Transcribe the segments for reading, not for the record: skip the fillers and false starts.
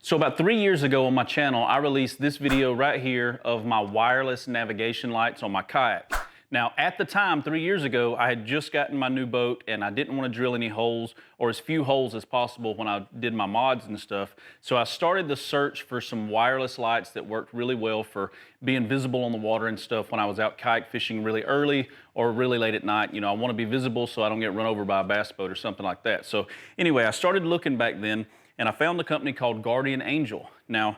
So about 3 years ago on my channel, I released this video right here of my wireless navigation lights on my kayak. Now, at the time, 3 years ago, I had just gotten my new boat and I didn't want to drill any holes or as few holes as possible when I did my mods and stuff. So I started the search for some wireless lights that worked really well for being visible on the water and stuff when I was out kayak fishing really early or really late at night. You know, I want to be visible so I don't get run over by a bass boat or something like that. So anyway, I started looking back then and I found a company called Guardian Angel. Now,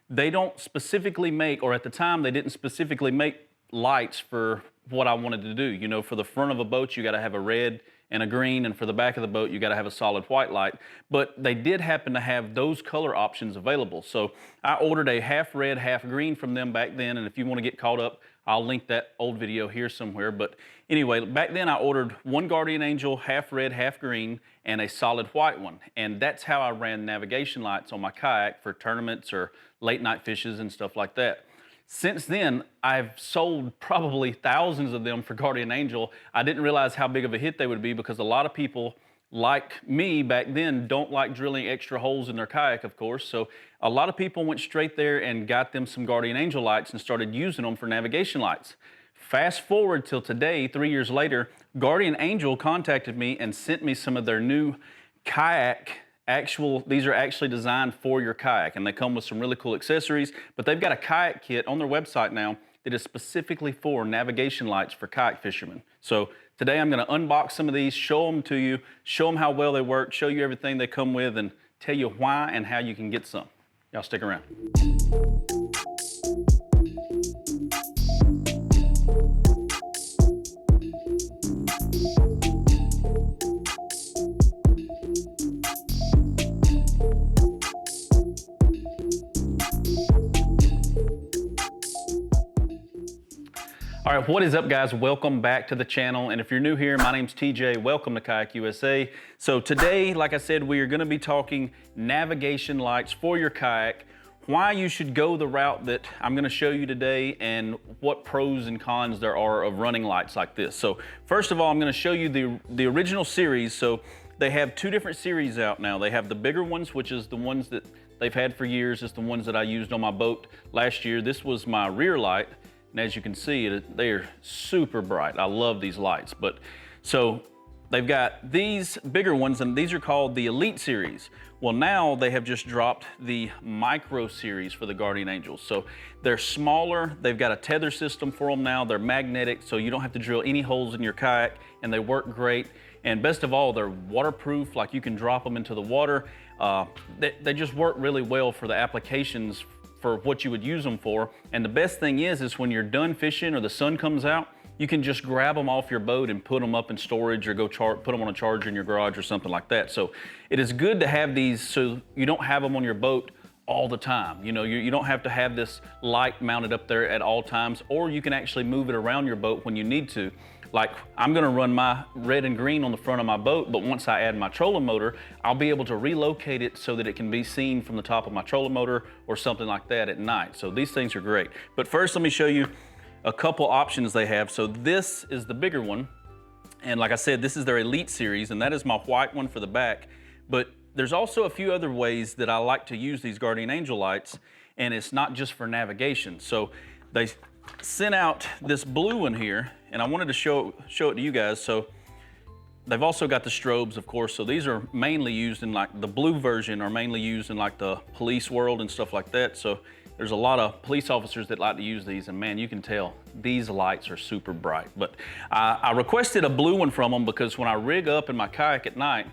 they don't specifically make, or at the time, they didn't specifically make lights for what I wanted to do. You know, for the front of a boat, you gotta have a red and a green, and for the back of the boat, you gotta have a solid white light. But they did happen to have those color options available. So I ordered a half red, half green from them back then, and if you wanna get caught up, I'll link that old video here somewhere. But anyway, back then I ordered one Guardian Angel, half red, half green, and a solid white one. And that's how I ran navigation lights on my kayak for tournaments or late night fishes and stuff like that. Since then, I've sold probably thousands of them for Guardian Angel. I didn't realize how big of a hit they would be because a lot of people like me back then don't like drilling extra holes in their kayak, of course. So a lot of people went straight there and got them some Guardian Angel lights and started using them for navigation lights. Fast forward till today, 3 years later, Guardian Angel contacted me and sent me some of their new kayak these are actually designed for your kayak, and they come with some really cool accessories, but they've got a kayak kit on their website now that is specifically for navigation lights for kayak fishermen. So today I'm gonna unbox some of these, show them to you, show them how well they work, show you everything they come with, and tell you why and how you can get some. Y'all stick around. All right, what is up guys? Welcome back to the channel. And if you're new here, my name's TJ. Welcome to Kayak USA. So today, like I said, we are gonna be talking navigation lights for your kayak, why you should go the route that I'm gonna show you today, and what pros and cons there are of running lights like this. So first of all, I'm gonna show you the original series. So they have two different series out now. They have the bigger ones, which is the ones that they've had for years. It's the ones that I used on my boat last year. This was my rear light. And as you can see, they are super bright. I love these lights. But so they've got these bigger ones, and these are called the Elite Series. Well, now they have just dropped the Micro Series for the Guardian Angels. So they're smaller. They've got a tether system for them now. They're magnetic, so you don't have to drill any holes in your kayak, and they work great. And best of all, they're waterproof. Like, you can drop them into the water. They just work really well for the applications for what you would use them for. And the best thing is when you're done fishing or the sun comes out, you can just grab them off your boat and put them up in storage or put them on a charger in your garage or something like that. So it is good to have these so you don't have them on your boat all the time. You know, you don't have to have this light mounted up there at all times, or you can actually move it around your boat when you need to. Like, I'm gonna run my red and green on the front of my boat, but once I add my trolling motor, I'll be able to relocate it so that it can be seen from the top of my trolling motor or something like that at night. So these things are great. But first, let me show you a couple options they have. So this is the bigger one. And like I said, this is their Elite Series, and that is my white one for the back. But there's also a few other ways that I like to use these Guardian Angel lights, and it's not just for navigation. So they sent out this blue one here, and I wanted to show it to you guys. So they've also got the strobes, of course. So these are mainly used in, like, the blue version are mainly used in like the police world and stuff like that. So there's a lot of police officers that like to use these, and man, you can tell these lights are super bright. But I requested a blue one from them because when I rig up in my kayak at night,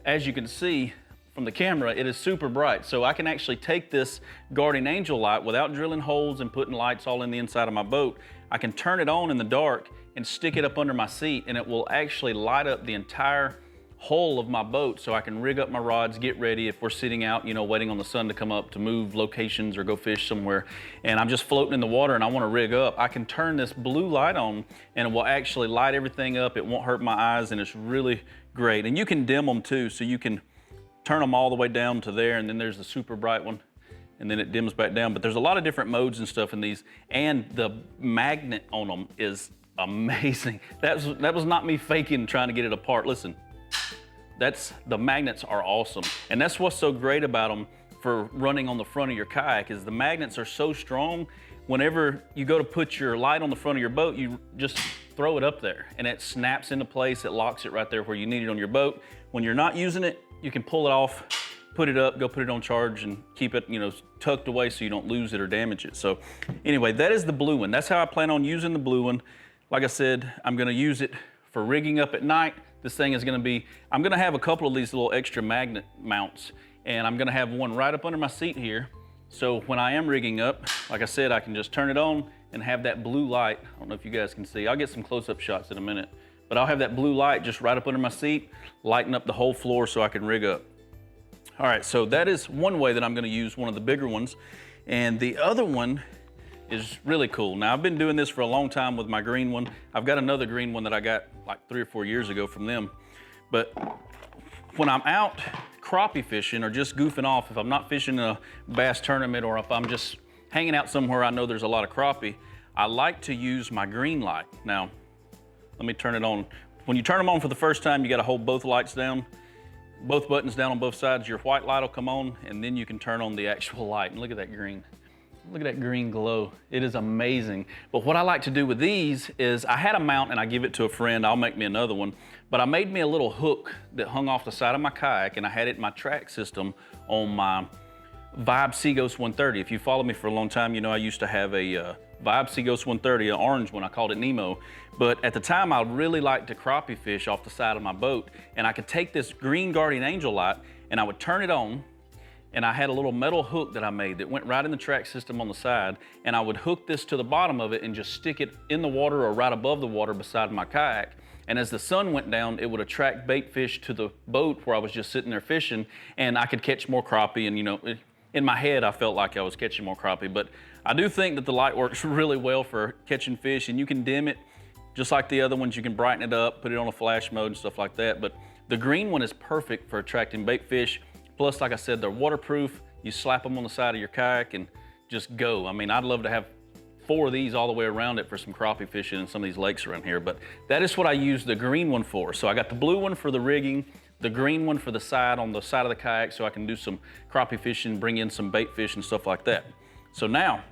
as you can see from the camera, it is super bright. So I can actually take this Guardian Angel light without drilling holes and putting lights all in the inside of my boat. I can turn it on in the dark and stick it up under my seat, and it will actually light up the entire hull of my boat, so I can rig up my rods, get ready if we're sitting out, you know, waiting on the sun to come up to move locations or go fish somewhere, and I'm just floating in the water and I want to rig up. I can turn this blue light on and it will actually light everything up. It won't hurt my eyes, and it's really great. And you can dim them too, so you can turn them all the way down to there, and then there's the super bright one, and then it dims back down. But there's a lot of different modes and stuff in these, and the magnet on them is amazing. That was not me faking trying to get it apart. Listen, the magnets are awesome, and that's what's so great about them for running on the front of your kayak is the magnets are so strong, whenever you go to put your light on the front of your boat, you just throw it up there and it snaps into place. It locks it right there where you need it on your boat. When you're not using it, you can pull it off, put it up, go put it on charge and keep it, you know, tucked away so you don't lose it or damage it. So anyway, that is the blue one. That's how I plan on using the blue one. Like I said, I'm gonna use it for rigging up at night. This thing is gonna be, I'm gonna have a couple of these little extra magnet mounts, and I'm gonna have one right up under my seat here. So when I am rigging up, like I said, I can just turn it on and have that blue light. I don't know if you guys can see. I'll get some close-up shots in a minute, but I'll have that blue light just right up under my seat, lighting up the whole floor so I can rig up. All right, so that is one way that I'm gonna use one of the bigger ones. And the other one is really cool. Now, I've been doing this for a long time with my green one. I've got another green one that I got like 3 or 4 years ago from them. But when I'm out crappie fishing or just goofing off, if I'm not fishing a bass tournament or if I'm just hanging out somewhere I know there's a lot of crappie, I like to use my green light. Now, let me turn it on. When you turn them on for the first time, you gotta hold both lights down, both buttons down on both sides. Your white light will come on and then you can turn on the actual light. And look at that green. Look at that green glow. It is amazing. But what I like to do with these is I had a mount and I give it to a friend. I'll make me another one. But I made me a little hook that hung off the side of my kayak and I had it in my track system on my Vibe Seaghost 130. If you follow me for a long time, you know I used to have a Vibe Seaghost 130, an orange one. I called it Nemo. But at the time, I really liked to crappie fish off the side of my boat. And I could take this green Guardian Angel light and I would turn it on, and I had a little metal hook that I made that went right in the track system on the side, and I would hook this to the bottom of it and just stick it in the water or right above the water beside my kayak. And as the sun went down, it would attract bait fish to the boat where I was just sitting there fishing, and I could catch more crappie. And you know, in my head, I felt like I was catching more crappie, but I do think that the light works really well for catching fish, and you can dim it just like the other ones. You can brighten it up, put it on a flash mode and stuff like that. But the green one is perfect for attracting bait fish. Plus, like I said, they're waterproof. You slap them on the side of your kayak and just go. I mean, I'd love to have 4 of these all the way around it for some crappie fishing in some of these lakes around here, but that is what I use the green one for. So I got the blue one for the rigging, the green one for the side, on the side of the kayak, so I can do some crappie fishing, bring in some bait fish and stuff like that. So now,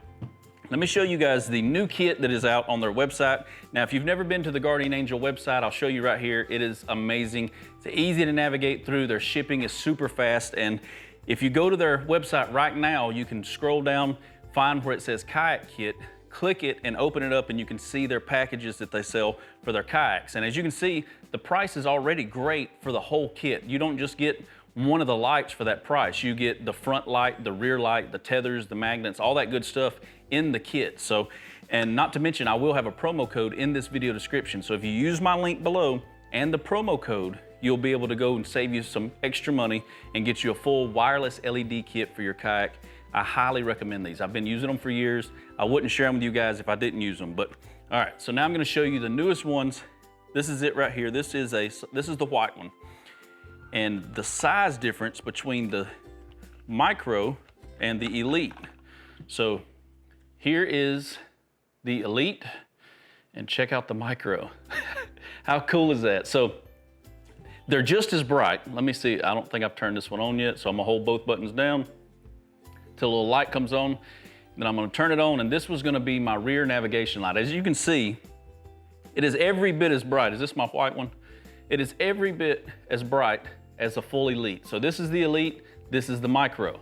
let me show you guys the new kit that is out on their website. Now, if you've never been to the Guardian Angel website, I'll show you right here. It is amazing. It's easy to navigate through. Their shipping is super fast. And if you go to their website right now, you can scroll down, find where it says Kayak Kit, click it and open it up, and you can see their packages that they sell for their kayaks. And as you can see, the price is already great for the whole kit. You don't just get one of the lights for that price. You get the front light, the rear light, the tethers, the magnets, all that good stuff in the kit. So, and not to mention, I will have a promo code in this video description. So if you use my link below and the promo code, you'll be able to go and save you some extra money and get you a full wireless LED kit for your kayak. I highly recommend these. I've been using them for years. I wouldn't share them with you guys if I didn't use them. But all right, so now I'm gonna show you the newest ones. This is it right here. This is the white one. And the size difference between the Micro and the Elite. So here is the Elite, and check out the Micro. How cool is that? So they're just as bright. Let me see, I don't think I've turned this one on yet, so I'm gonna hold both buttons down till a little light comes on. Then I'm gonna turn it on, and this was gonna be my rear navigation light. As you can see, it is every bit as bright. Is this my white one? It is every bit as bright as a full Elite. So this is the Elite, this is the Micro.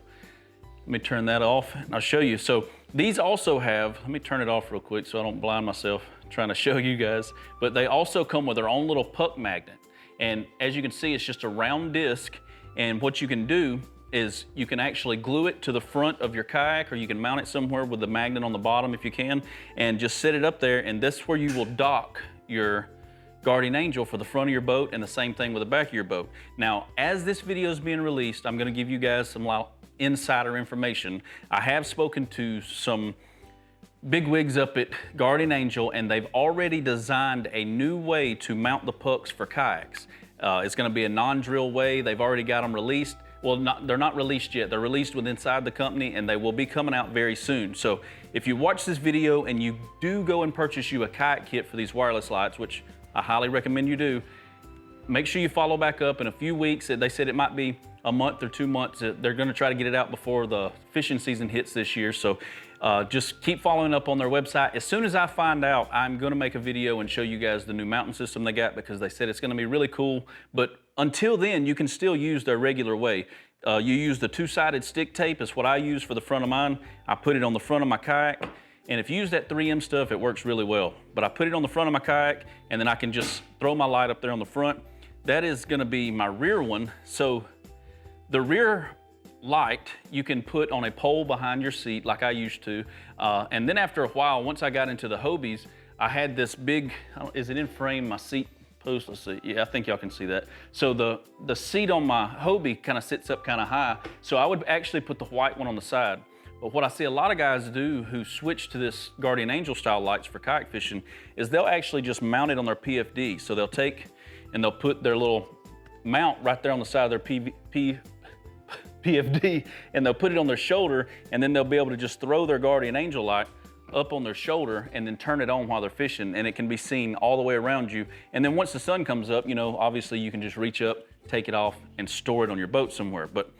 Let me turn that off and I'll show you. So these also have, let me turn it off real quick so I don't blind myself trying to show you guys, but they also come with their own little puck magnet. And as you can see, it's just a round disc, and what you can do is you can actually glue it to the front of your kayak, or you can mount it somewhere with the magnet on the bottom if you can, and just set it up there, and that's where you will dock your Guardian Angel for the front of your boat, and the same thing with the back of your boat. Now, as this video is being released, I'm gonna give you guys some insider information. I have spoken to some bigwigs up at Guardian Angel, and they've already designed a new way to mount the pucks for kayaks. It's gonna be a non-drill way. They've already got them released. Well, they're not released yet. They're released with inside the company, and they will be coming out very soon. So if you watch this video and you do go and purchase you a kayak kit for these wireless lights, which I highly recommend you do, make sure you follow back up in a few weeks. They said it might be a month or 2 months. They're gonna try to get it out before the fishing season hits this year. So just keep following up on their website. As soon as I find out, I'm gonna make a video and show you guys the new mounting system they got, because they said it's gonna be really cool. But until then, you can still use their regular way. You use the two-sided stick tape. Is what I use for the front of mine. I put it on the front of my kayak. And if you use that 3M stuff, it works really well. But I put it on the front of my kayak, and then I can just throw my light up there on the front. That is gonna be my rear one. So the rear light you can put on a pole behind your seat like I used to. And then after a while, once I got into the Hobies, I had this big, is it in frame, my seat post? Let's see, yeah, I think y'all can see that. So the seat on my Hobie kind of sits up kind of high. So I would actually put the white one on the side. But what I see a lot of guys do who switch to this Guardian Angel style lights for kayak fishing is they'll actually just mount it on their PFD. So they'll take and they'll put their little mount right there on the side of their PFD, and they'll put it on their shoulder, and then they'll be able to just throw their Guardian Angel light up on their shoulder and then turn it on while they're fishing, and it can be seen all the way around you. And then once the sun comes up, you know, obviously you can just reach up, take it off, and store it on your boat somewhere. But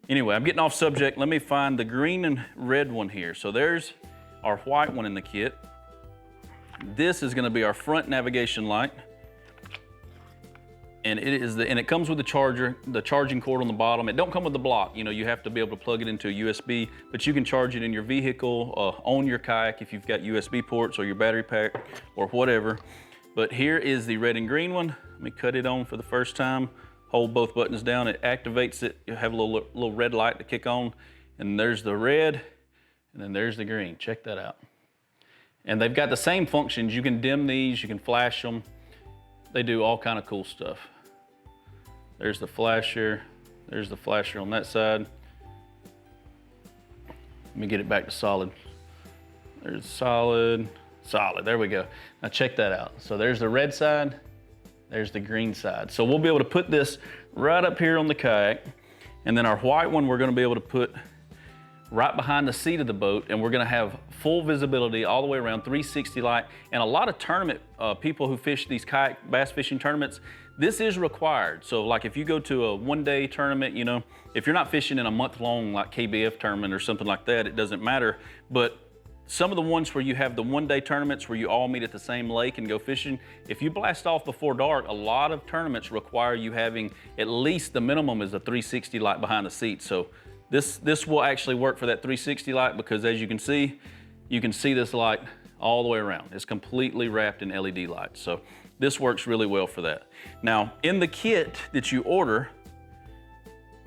anyway, I'm getting off subject. Let me find the green and red one here. So there's our white one in the kit. This is gonna be our front navigation light. And it comes with the charger, the charging cord on the bottom. It don't come with the block. You know, you have to be able to plug it into a USB, but you can charge it in your vehicle, on your kayak if you've got USB ports or your battery pack or whatever. But here is the red and green one. Let me cut it on for the first time. Hold both buttons down, it activates it. You have a little red light to kick on. And there's the red, and then there's the green. Check that out. And they've got the same functions. You can dim these, you can flash them. They do all kind of cool stuff. There's the flasher. There's the flasher on that side. Let me get it back to solid. There's solid, solid, there we go. Now check that out. So there's the red side, there's the green side. So we'll be able to put this right up here on the kayak, and then our white one we're gonna be able to put right behind the seat of the boat, and we're gonna have full visibility all the way around, 360 light. And a lot of tournament people who fish these kayak bass fishing tournaments, this is required. So like if you go to a one-day tournament, you know, if you're not fishing in a month-long like KBF tournament or something like that, it doesn't matter. But some of the ones where you have the one-day tournaments where you all meet at the same lake and go fishing, if you blast off before dark, a lot of tournaments require you having at least the minimum is a 360 light behind the seat. So this will actually work for that 360 light, because as you can see this light all the way around. It's completely wrapped in LED lights. So this works really well for that. Now, in the kit that you order,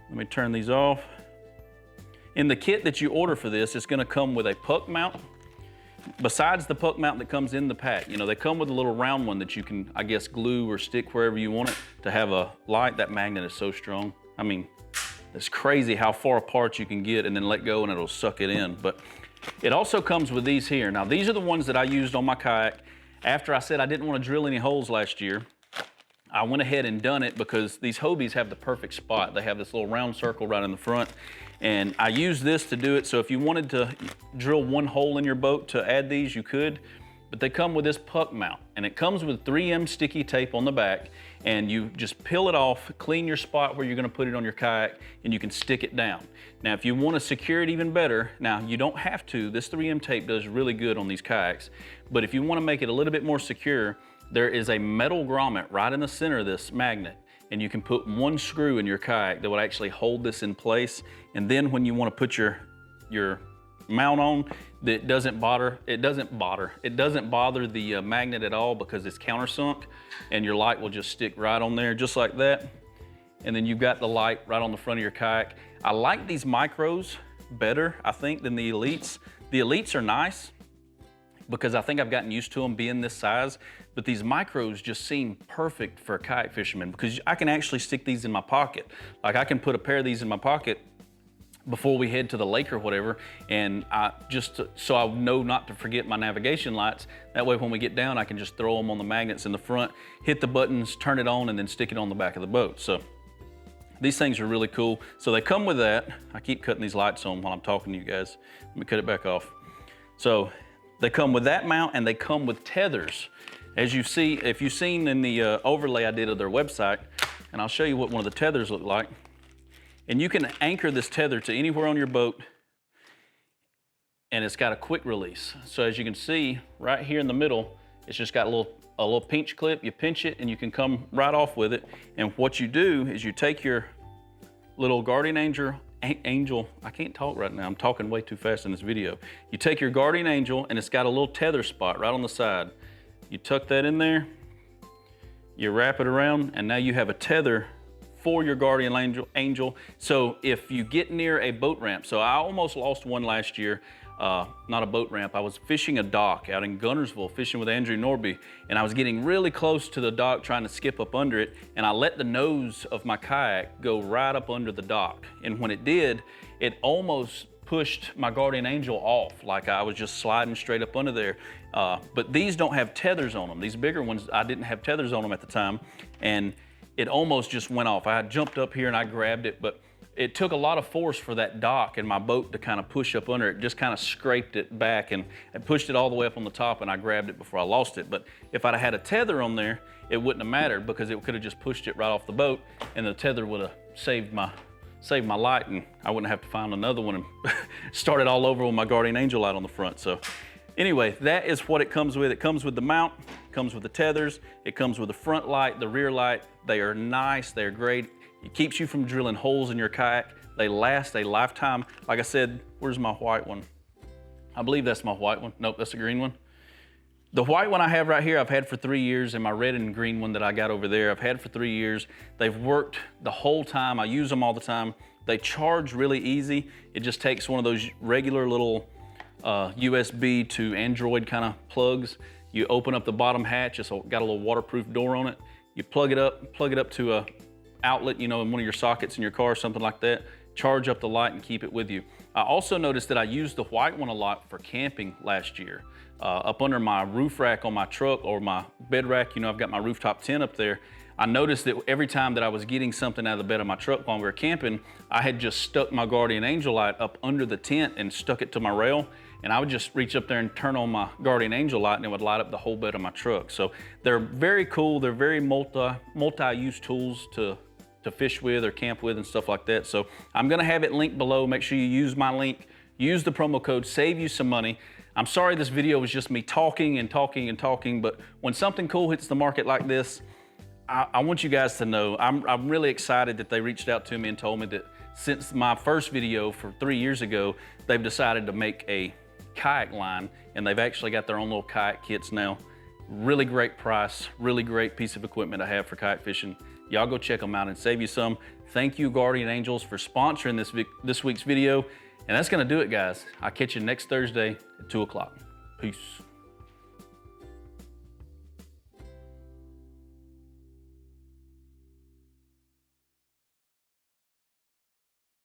let me turn these off. In the kit that you order for this, it's gonna come with a puck mount. Besides the puck mount that comes in the pack, you know, they come with a little round one that you can, I guess, glue or stick wherever you want it to have a light. That magnet is so strong. I mean, it's crazy how far apart you can get and then let go and it'll suck it in. But it also comes with these here. Now, these are the ones that I used on my kayak. After I said I didn't want to drill any holes last year, I went ahead and done it because these Hobies have the perfect spot. They have this little round circle right in the front. And I used this to do it. So if you wanted to drill one hole in your boat to add these, you could. But they come with this puck mount, and it comes with 3M sticky tape on the back, and you just peel it off, clean your spot where you're gonna put it on your kayak, and you can stick it down. Now, if you wanna secure it even better, now you don't have to, this 3M tape does really good on these kayaks, but if you wanna make it a little bit more secure, there is a metal grommet right in the center of this magnet, and you can put one screw in your kayak that would actually hold this in place, and then when you wanna put your mount on, that doesn't bother the magnet at all, because it's countersunk, and your light will just stick right on there just like that. And then you've got the light right on the front of your kayak. I like these micros better, I think, than the Elites. The Elites are nice because I think I've gotten used to them being this size, but these micros just seem perfect for a kayak fisherman because I can actually stick these in my pocket. Like I can put a pair of these in my pocket before we head to the lake or whatever, and so I know not to forget my navigation lights. That way when we get down, I can just throw them on the magnets in the front, hit the buttons, turn it on, and then stick it on the back of the boat. So these things are really cool. So they come with that. I keep cutting these lights on while I'm talking to you guys. Let me cut it back off. So they come with that mount, and they come with tethers. As you see, if you've seen in the overlay I did of their website, and I'll show you what one of the tethers look like. And you can anchor this tether to anywhere on your boat, and it's got a quick release. So as you can see, right here in the middle, it's just got a little pinch clip. You pinch it and you can come right off with it. And what you do is you take your little guardian angel, I can't talk right now, I'm talking way too fast in this video. You take your guardian angel and it's got a little tether spot right on the side. You tuck that in there, you wrap it around, and now you have a tether for your guardian angel. So if you get near a boat ramp, so I almost lost one last year, not a boat ramp, I was fishing a dock out in Gunnersville, fishing with Andrew Norby, and I was getting really close to the dock trying to skip up under it, and I let the nose of my kayak go right up under the dock. And when it did, it almost pushed my guardian angel off, like I was just sliding straight up under there. But these don't have tethers on them. These bigger ones, I didn't have tethers on them at the time, and it almost just went off. I had jumped up here and I grabbed it, but it took a lot of force for that dock and my boat to kind of push up under it. Just kind of scraped it back and pushed it all the way up on the top, and I grabbed it before I lost it. But if I'd have had a tether on there, it wouldn't have mattered, because it could have just pushed it right off the boat, and the tether would have saved my light, and I wouldn't have to find another one and start it all over with my guardian angel light on the front. So anyway, that is what it comes with. It comes with the mount, it comes with the tethers, it comes with the front light, the rear light. They are nice, they're great. It keeps you from drilling holes in your kayak. They last a lifetime. Like I said, where's my white one? I believe that's my white one. Nope, that's a green one. The white one I have right here, I've had for 3 years, and my red and green one that I got over there, I've had for 3 years. They've worked the whole time. I use them all the time. They charge really easy. It just takes one of those regular little USB to Android kind of plugs. You open up the bottom hatch, it's got a little waterproof door on it. You plug it up to a outlet, you know, in one of your sockets in your car, something like that. Charge up the light and keep it with you. I also noticed that I used the white one a lot for camping last year. Up under my roof rack on my truck, or my bed rack, you know, I've got my rooftop tent up there. I noticed that every time that I was getting something out of the bed of my truck while we were camping, I had just stuck my guardian angel light up under the tent and stuck it to my rail. And I would just reach up there and turn on my guardian angel light, and it would light up the whole bed of my truck. So they're very cool. They're very multi-use tools to fish with or camp with and stuff like that. So I'm gonna have it linked below. Make sure you use my link, use the promo code, save you some money. I'm sorry this video was just me talking and talking and talking, but when something cool hits the market like this, I want you guys to know, I'm really excited that they reached out to me and told me that since my first video for 3 years ago, they've decided to make a kayak line, and they've actually got their own little kayak kits now. Really great price, really great piece of equipment to have for kayak fishing. Y'all go check them out and save you some. Thank you, Guardian Angels, for sponsoring this week's video. And that's gonna do it, guys. I'll catch you next Thursday at 2 o'clock. Peace.